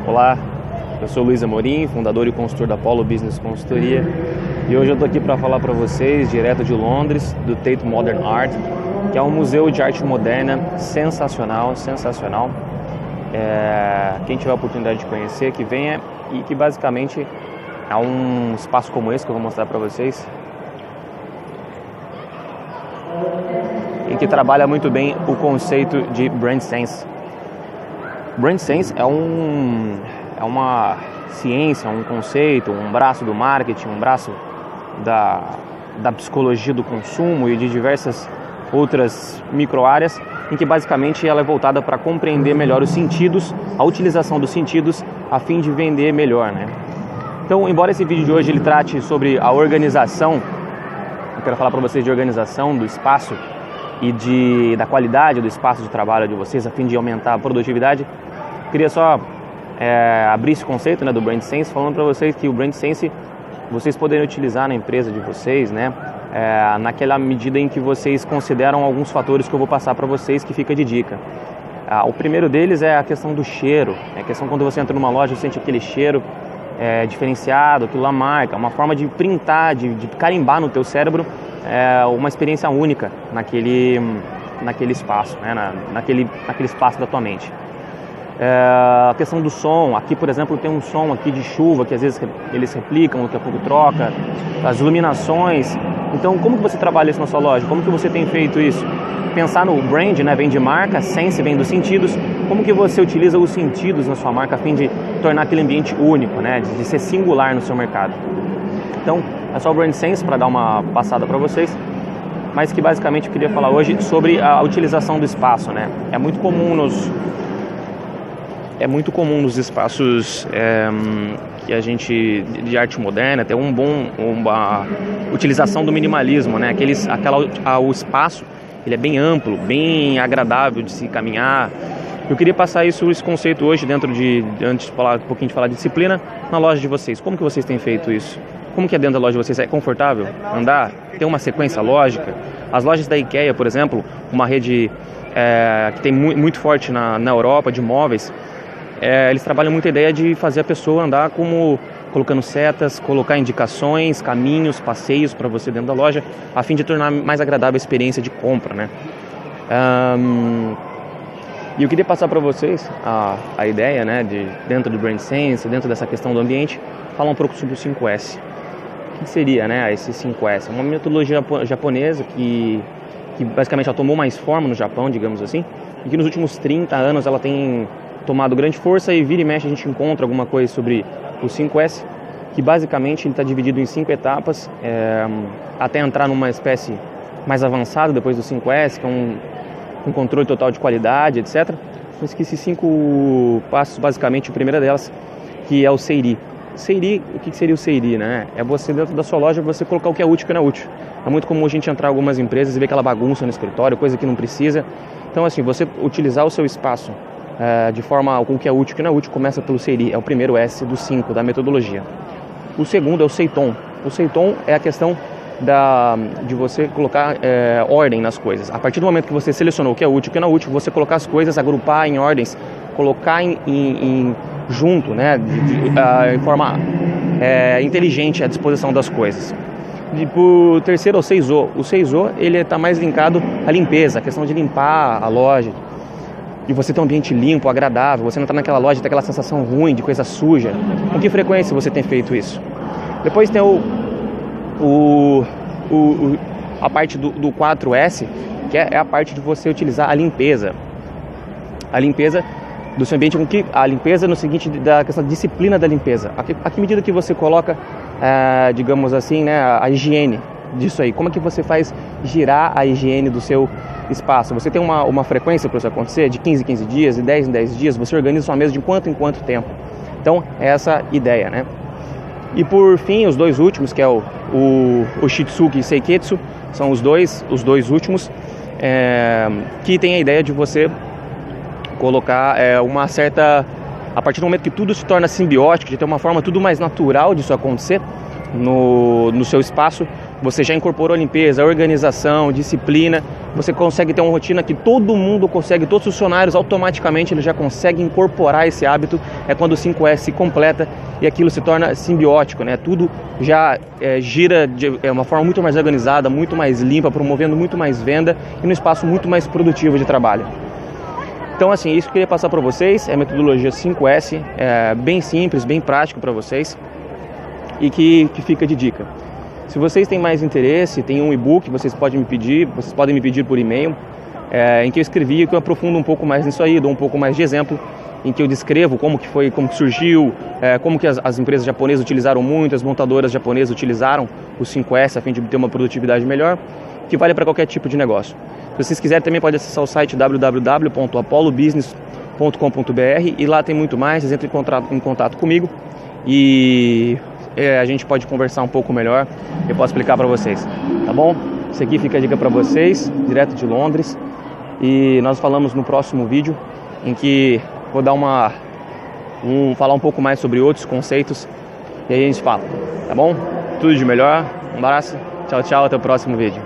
Olá, eu sou Luiz Amorim, fundador e consultor da Polo Business Consultoria, e hoje eu estou aqui para falar para vocês, direto de Londres, do Tate Modern Art, que é um museu de arte moderna sensacional. Quem tiver a oportunidade de conhecer, que venha, e que basicamente é um espaço como esse que eu vou mostrar para vocês, e que trabalha muito bem o conceito de Brand Sense. Brand Sense é uma ciência, um conceito, um braço do marketing, um braço da psicologia do consumo e de diversas outras micro-áreas, em que basicamente ela é voltada para compreender melhor os sentidos, a utilização dos sentidos, a fim de vender melhor, né? Então, embora esse vídeo de hoje ele trate sobre a organização, eu quero falar para vocês de organização do espaço e da qualidade do espaço de trabalho de vocês, a fim de aumentar a produtividade. Queria só abrir esse conceito, né, do Brand Sense, falando para vocês que o Brand Sense vocês poderem utilizar na empresa de vocês, né, naquela medida em que vocês consideram alguns fatores que eu vou passar para vocês, que fica de dica. O primeiro deles é a questão do cheiro, a questão quando você entra numa loja e sente aquele cheiro diferenciado, aquilo lá marca, uma forma de printar, de carimbar no teu cérebro uma experiência única naquele espaço, né, naquele espaço da tua mente. A questão do som, aqui por exemplo tem um som aqui de chuva que às vezes eles replicam, daqui a pouco troca, as iluminações. Então como que você trabalha isso na sua loja? Como que você tem feito isso? Pensar no brand, né, vem de marca, sense vem dos sentidos. Como que você utiliza os sentidos na sua marca a fim de tornar aquele ambiente único, né, de ser singular no seu mercado? Então é só o brand sense para dar uma passada para vocês, mas que basicamente eu queria falar hoje sobre a utilização do espaço, né? É muito comum nos espaços que a gente de arte moderna ter uma utilização do minimalismo, né? O espaço ele é bem amplo, bem agradável de se caminhar. Eu queria passar esse conceito hoje antes de falar um pouquinho de falar de disciplina, na loja de vocês. Como que vocês têm feito isso? Como que é dentro da loja de vocês? É confortável andar? Tem uma sequência lógica? As lojas da IKEA, por exemplo, uma rede que tem muito forte na Europa de móveis, eles trabalham muito a ideia de fazer a pessoa andar colocando setas, colocar indicações, caminhos, passeios para você dentro da loja, a fim de tornar mais agradável a experiência de compra, né? E eu queria passar para vocês a ideia, né, dentro do Brand Sense, dentro dessa questão do ambiente, falar um pouco sobre o 5S. O que seria, né, esse 5S? É uma metodologia japonesa que basicamente ela tomou mais forma no Japão, digamos assim, e que nos últimos 30 anos ela tem tomado grande força, e vira e mexe a gente encontra alguma coisa sobre o 5S, que basicamente ele está dividido em 5 etapas, até entrar numa espécie mais avançada depois do 5S, que é um controle total de qualidade, etc. Mas que esses 5 passos, basicamente, a primeira delas, que é o Seiri. Seiri, o que seria o Seiri, né? É você, dentro da sua loja, você colocar o que é útil e o que não é útil. É muito comum a gente entrar em algumas empresas e ver aquela bagunça no escritório, coisa que não precisa. Então, assim, você utilizar o seu espaço de forma com o que é útil e o que não é útil, começa pelo Seiri. É o primeiro S dos 5 da metodologia. O segundo é o Seiton. O Seiton é a questão de você colocar ordem nas coisas. A partir do momento que você selecionou o que é útil e o que não é útil, você colocar as coisas, agrupar em ordens, colocar junto, né, em forma inteligente à disposição das coisas. O terceiro é o Seizo. O Seizo ele está mais linkado à limpeza, a questão de limpar a loja, de você ter um ambiente limpo, agradável, você não está naquela loja e ter aquela sensação ruim de coisa suja. Com que frequência você tem feito isso? Depois tem a parte do 4S, que é a parte de você utilizar a limpeza do seu ambiente, a limpeza no seguinte, da questão da disciplina da limpeza. A que medida que você coloca, digamos assim, né, a higiene disso aí? Como é que você faz girar a higiene do seu espaço? Você tem uma frequência para isso acontecer, de 15 em 15 dias, de 10 em 10 dias, você organiza sua mesa de quanto em quanto tempo? Então, é essa ideia, né? E por fim, os dois últimos, que é o Shitsuki e Seiketsu, são os dois últimos, que tem a ideia de você colocar uma certa... A partir do momento que tudo se torna simbiótico, de ter uma forma tudo mais natural disso acontecer no seu espaço, você já incorporou a limpeza, a organização, disciplina, você consegue ter uma rotina que todo mundo consegue, todos os funcionários automaticamente eles já conseguem incorporar esse hábito, é quando o 5S se completa e aquilo se torna simbiótico, né? Tudo já gira de uma forma muito mais organizada, muito mais limpa, promovendo muito mais venda e num espaço muito mais produtivo de trabalho. Então, assim, isso que eu queria passar para vocês é a metodologia 5S, bem simples, bem prático para vocês e que fica de dica. Se vocês têm mais interesse, tem um e-book, vocês podem me pedir por e-mail, em que eu escrevi, que eu aprofundo um pouco mais nisso aí, dou um pouco mais de exemplo, em que eu descrevo como que foi, como que surgiu, como que as empresas japonesas utilizaram muito, as montadoras japonesas utilizaram o 5S a fim de ter uma produtividade melhor, que vale para qualquer tipo de negócio. Se vocês quiserem também pode acessar o site www.apolobusiness.com.br e lá tem muito mais, vocês entram em contato comigo e a gente pode conversar um pouco melhor, eu posso explicar para vocês, tá bom? Isso aqui fica a dica para vocês, direto de Londres, e nós falamos no próximo vídeo, em que vou dar falar um pouco mais sobre outros conceitos, e aí a gente fala, tá bom? Tudo de melhor, um abraço, tchau, tchau, até o próximo vídeo.